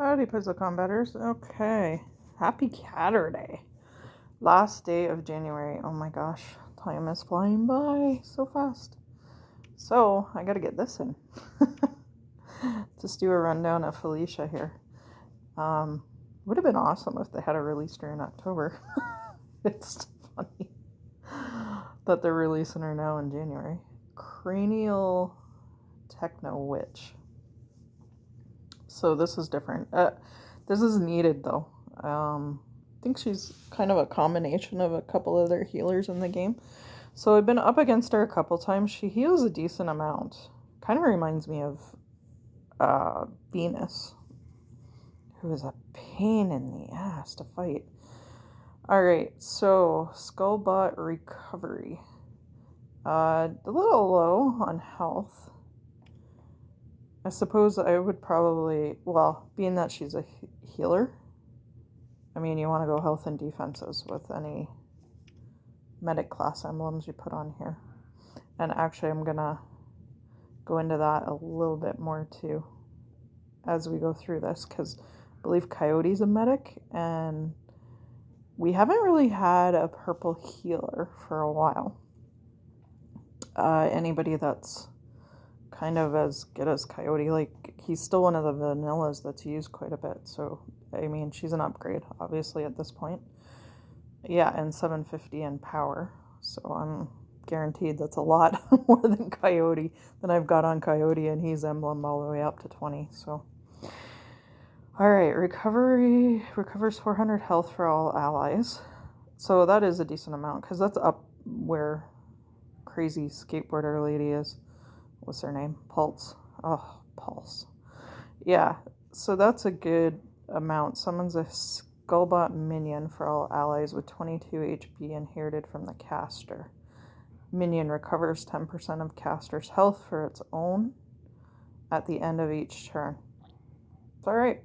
Howdy, puzzle combaters. Okay. Happy Catterday. Last day of January. Oh my gosh. Time is flying by so fast. So, I gotta get this in. Just do a rundown of Felicia here. Would have been awesome if they had a release her in October. It's funny that they're releasing her now in January. Cranial Techno Witch. So this is different. This is needed though. I think she's kind of a combination of a couple other healers in the game. So I've been up against her a couple times. She heals a decent amount. Kind of reminds me of Venus, who is a pain in the ass to fight. Alright, so Skullbot Recovery. A little low on health. I suppose I would probably, well, being that she's a healer, I mean, you want to go health and defenses with any medic class emblems you put on here. And actually, I'm going to go into that a little bit more too as we go through this, because I believe Coyote's a medic, and we haven't really had a purple healer for a while. Anybody that's kind of as good as Coyote, like, he's still one of the vanillas that's used quite a bit, so I mean, she's an upgrade obviously at this point. Yeah, and 750 in power, so I'm guaranteed that's a lot more than Coyote than I've got on Coyote, and he's emblem all the way up to 20. So alright, recovers 400 health for all allies, so that is a decent amount, because that's up where crazy skateboarder lady is. What's her name? Pulse. Oh, Pulse. Yeah, so that's a good amount. Summons a Skullbot minion for all allies with 22 HP inherited from the caster. Minion recovers 10% of caster's health for its own at the end of each turn. It's alright.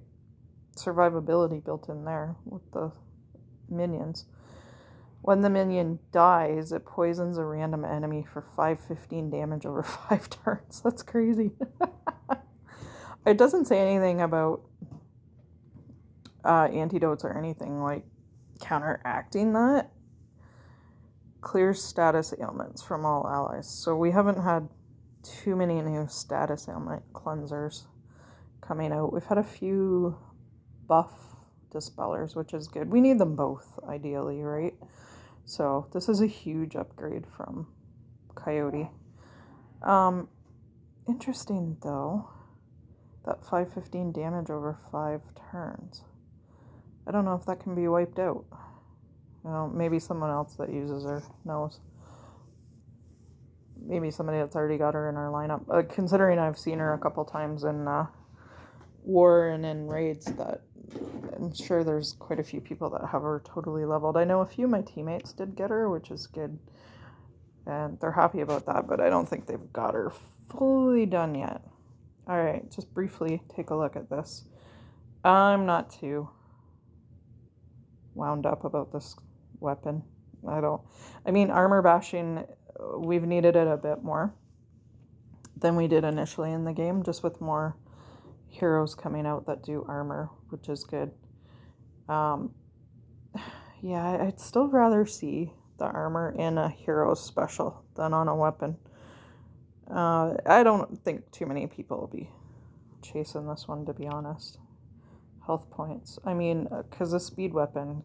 Survivability built in there with the minions. When the minion dies, it poisons a random enemy for 515 damage over 5 turns. That's crazy. It doesn't say anything about antidotes or anything like counteracting that. Clears status ailments from all allies. So we haven't had too many new status ailment cleansers coming out. We've had a few buff dispellers, which is good. We need them both, ideally, right? So this is a huge upgrade from Coyote. Interesting though, that 515 damage over 5 turns. I don't know if that can be wiped out. You know, maybe someone else that uses her knows. Maybe somebody that's already got her in our lineup. Considering I've seen her a couple times in War and in raids, that I'm sure there's quite a few people that have her totally leveled. I know a few of my teammates did get her, which is good, and they're happy about that, but I don't think they've got her fully done yet. Alright, just briefly take a look at this. I'm not too wound up about this weapon. I mean, armor bashing, we've needed it a bit more than we did initially in the game, just with more heroes coming out that do armor, which is good. Yeah, I'd still rather see the armor in a hero special than on a weapon. I don't think too many people will be chasing this one, to be honest. Health points. I mean, because a speed weapon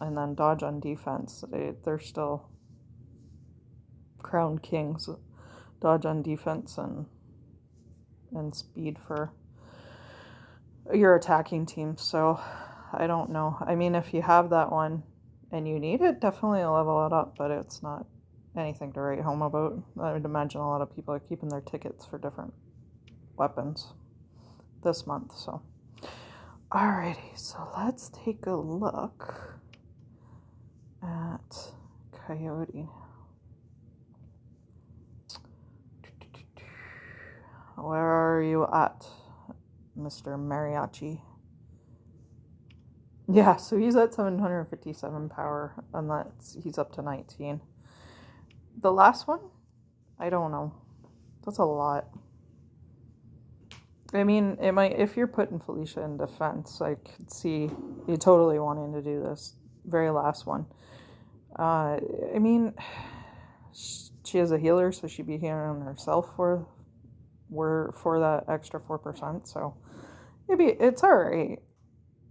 and then dodge on defense, they're still crowned kings. Dodge on defense and speed for your attacking team. So I don't know. I mean, if you have that one and you need it, definitely level it up, but it's not anything to write home about. I would imagine a lot of people are keeping their tickets for different weapons this month. So alrighty, so let's take a look at Coyote. Where are you at, Mr. Mariachi? Yeah, so he's at 757 power, and he's up to 19. The last one? I don't know. That's a lot. I mean, it might, if you're putting Felicia in defense, I could see you totally wanting to do this very last one. I mean, she is a healer, so she'd be healing herself for that extra 4%. So maybe it's all right.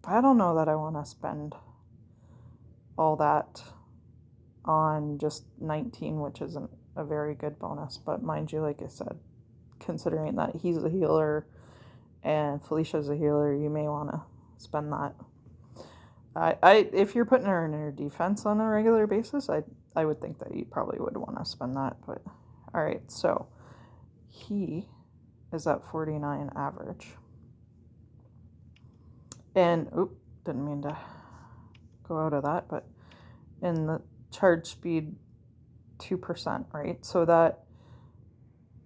I don't know that I want to spend all that on just 19, which isn't a very good bonus. But mind you, like I said, considering that he's a healer and Felicia's a healer, you may want to spend that. If you're putting her in her defense on a regular basis, I would think that you probably would want to spend that. But all right, so he is at 49 average, and didn't mean to go out of that, but in the charge speed 2%, right? So that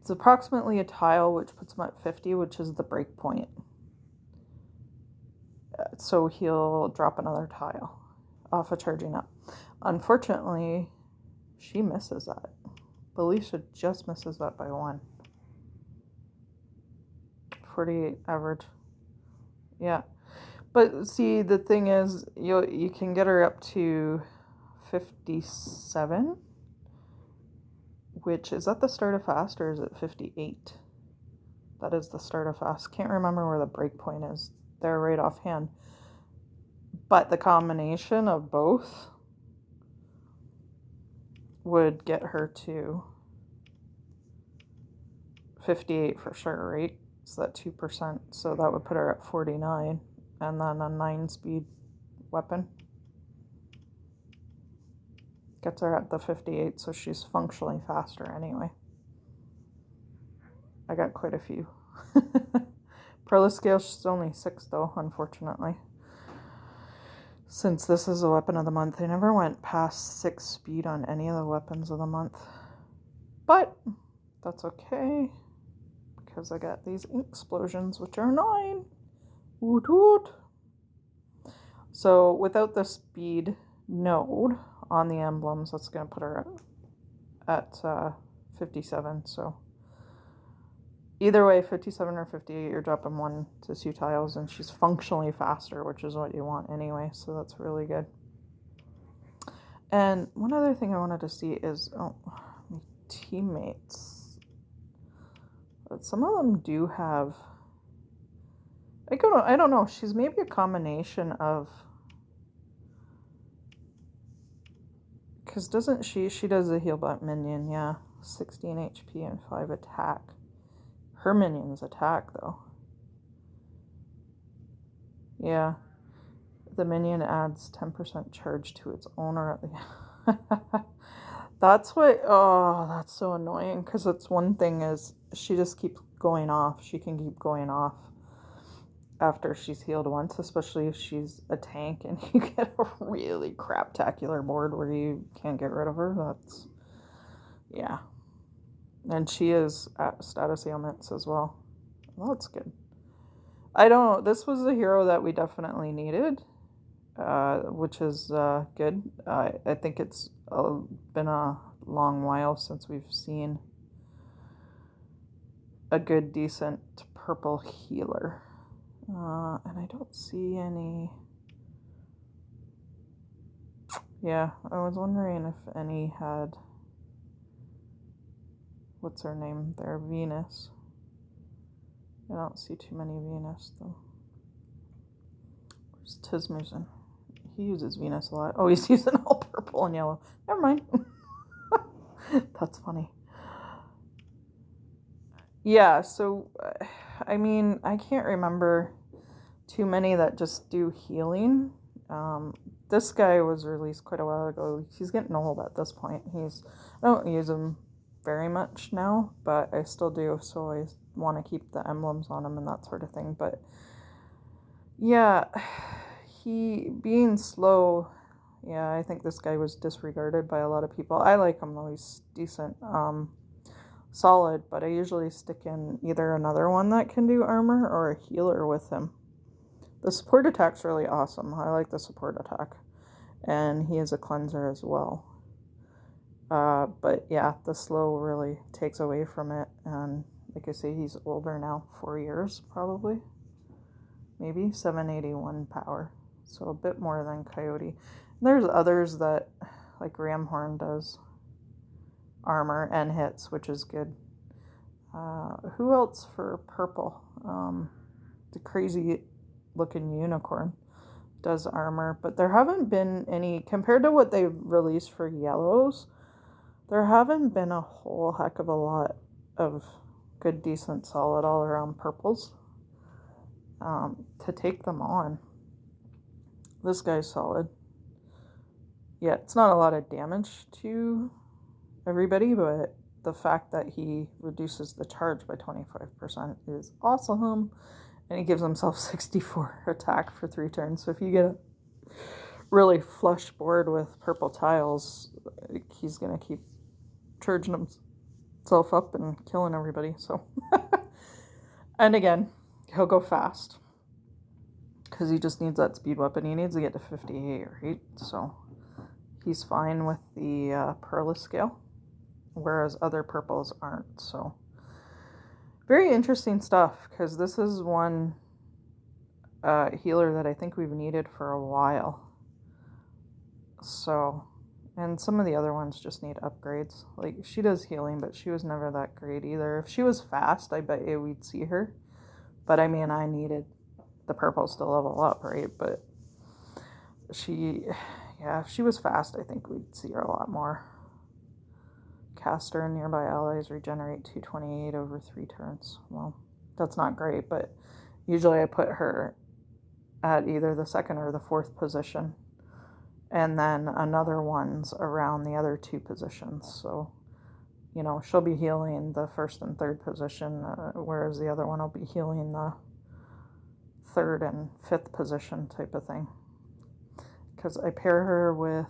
it's approximately a tile, which puts him at 50, which is the break point. So he'll drop another tile off of charging up. Unfortunately, she misses that. Felicia just misses that by 1. 48 average. Yeah. But see, the thing is, you can get her up to 57, which is at the start of fast, or is it 58? That is the start of fast. Can't remember where the break point is there right offhand. But the combination of both would get her to 58 for sure, right? So that 2%. So that would put her at 49. And then a 9-speed weapon gets her at the 58, so she's functionally faster anyway. I got quite a few. Perla scale, she's only 6 though, unfortunately. Since this is a weapon of the month, I never went past 6 speed on any of the weapons of the month. But that's okay, because I got these ink explosions, which are 9. Woot woot. So without the speed node on the emblems, that's going to put her at 57. So either way, 57 or 58, you're dropping 1 to 2 tiles, and she's functionally faster, which is what you want anyway, so that's really good. And one other thing I wanted to see is, my teammates. But some of them do have, I don't know, she's maybe a combination of, because doesn't she does a heal bot minion, yeah, 16 HP and 5 attack. Her minions attack, though. Yeah. The minion adds 10% charge to its owner at the That's so annoying, because it's one thing is she just keeps going off. She can keep going off after she's healed once, especially if she's a tank and you get a really craptacular board where you can't get rid of her. That's, yeah. And she is at status ailments as well. Well, that's good. I don't know. This was a hero that we definitely needed, which is good. I think it's been a long while since we've seen a good, decent purple healer. And I don't see any. Yeah, I was wondering if any had. What's her name there? Venus. I don't see too many Venus, though. Where's Tismusin? He uses Venus a lot. Oh, he's using all purple and yellow. Never mind. That's funny. Yeah, so, I mean, I can't remember too many that just do healing. This guy was released quite a while ago. He's getting old at this point. I don't use him very much now, but I still do, so I want to keep the emblems on him and that sort of thing. But yeah, he being slow, yeah, I think this guy was disregarded by a lot of people. I like him though. He's decent, solid, but I usually stick in either another one that can do armor or a healer with him. The support attack's really awesome. I like the support attack, and he is a cleanser as well. But yeah, the slow really takes away from it, and Like I say, he's older now, 4 years probably. Maybe 781 power. So a bit more than Coyote. And there's others that, like Ramhorn does armor and hits, which is good. Who else for purple? The crazy looking unicorn does armor, but there haven't been any, compared to what they released for yellows, there haven't been a whole heck of a lot of good, decent, solid all around purples to take them on. This guy's solid. Yeah, it's not a lot of damage to everybody, but the fact that he reduces the charge by 25% is awesome. And he gives himself 64 attack for 3 turns. So if you get a really flush board with purple tiles, he's going to keep charging himself up and killing everybody. So, and again, he'll go fast because he just needs that speed weapon. He needs to get to 58, right? So he's fine with the Perlis scale, whereas other purples aren't. So very interesting stuff, because this is one healer that I think we've needed for a while. So, and some of the other ones just need upgrades. Like, she does healing, but she was never that great either. If she was fast, I bet you we'd see her. But I mean, I needed the purples to level up, right? But yeah, if she was fast, I think we'd see her a lot more. Caster and nearby allies regenerate 228 over 3 turns. Well, that's not great, but usually I put her at either the 2nd or the 4th position, and then another one's around the other 2 positions. So, you know, she'll be healing the 1st and 3rd position, whereas the other one will be healing the 3rd and 5th position type of thing. Because I paired her with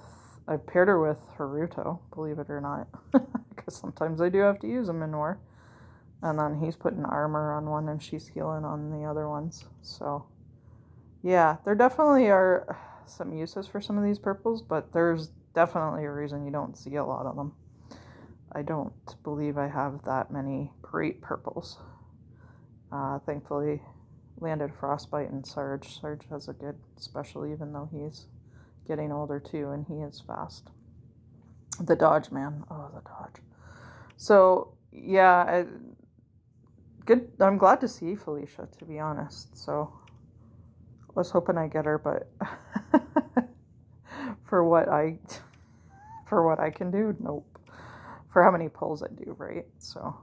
Haruto, believe it or not, because sometimes I do have to use him in war. And then he's putting armor on one and she's healing on the other ones. So yeah, there definitely are some uses for some of these purples, but there's definitely a reason you don't see a lot of them. I don't believe I have that many great purples. Thankfully, landed Frostbite and Sarge. Sarge has a good special, even though he's getting older too, and he is fast. The dodge, man. Oh, the dodge. So yeah, good. I'm glad to see Felicia, to be honest. So I was hoping I get her, but for what I can do, nope. For how many pulls I do, right? So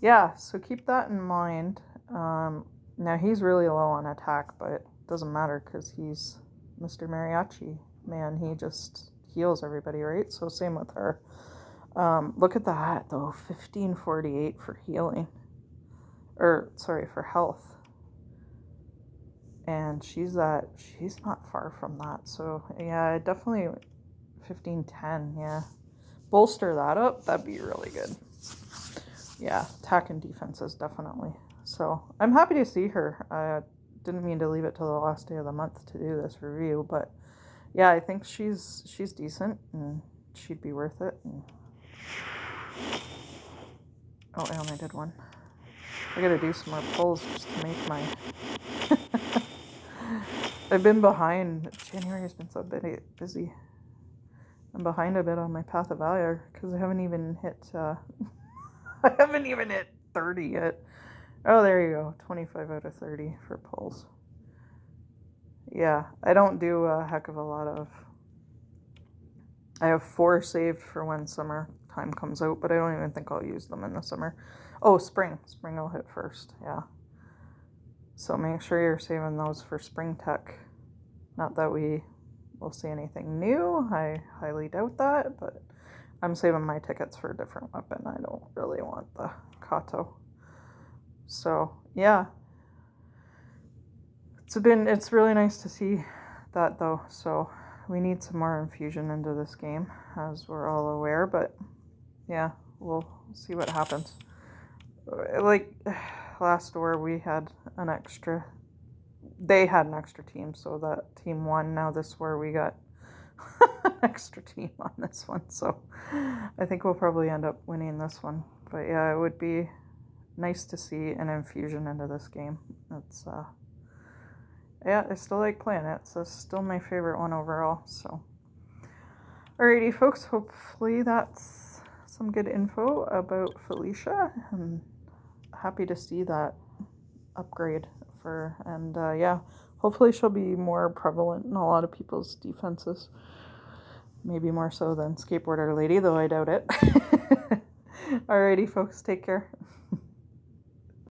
yeah, so keep that in mind. Now he's really low on attack, but it doesn't matter because he's Mr. Mariachi man. He just heals everybody, right? So same with her. Look at that though, 1548 for healing, or sorry, for health. And she's not far from that. So yeah, definitely 1510. Yeah, bolster that up. That'd be really good. Yeah, attack and defenses definitely. So I'm happy to see her. I didn't mean to leave it till the last day of the month to do this review, but yeah, I think she's decent and she'd be worth it. And oh, I only did one. I gotta do some more pulls just to make my I've been behind. January has been so busy. I'm behind a bit on my Path of Valor because I haven't even hit I haven't even hit 30 yet. Oh, there you go. 25 out of 30 for pulls. Yeah, I don't do a heck of a lot of... I have 4 saved for when summer time comes out, but I don't even think I'll use them in the summer. Oh, spring. Spring will hit first, yeah. So make sure you're saving those for spring tech. Not that we will see anything new. I highly doubt that, but I'm saving my tickets for a different weapon. I don't really want the Kato. So, yeah. It's really nice to see that, though. So, we need some more infusion into this game, as we're all aware. But, yeah, we'll see what happens. Like, last war, we had an extra... They had an extra team, so that team won. Now this war, we got an extra team on this one. So, I think we'll probably end up winning this one. But, yeah, it would be nice to see an infusion into this game. It's yeah, I still like playing it. So it's still my favorite one overall. So alrighty, folks, hopefully that's some good info about Felicia. I'm happy to see that upgrade for, and yeah, hopefully she'll be more prevalent in a lot of people's defenses. Maybe more so than Skateboarder Lady, though I doubt it. Alrighty, folks, take care.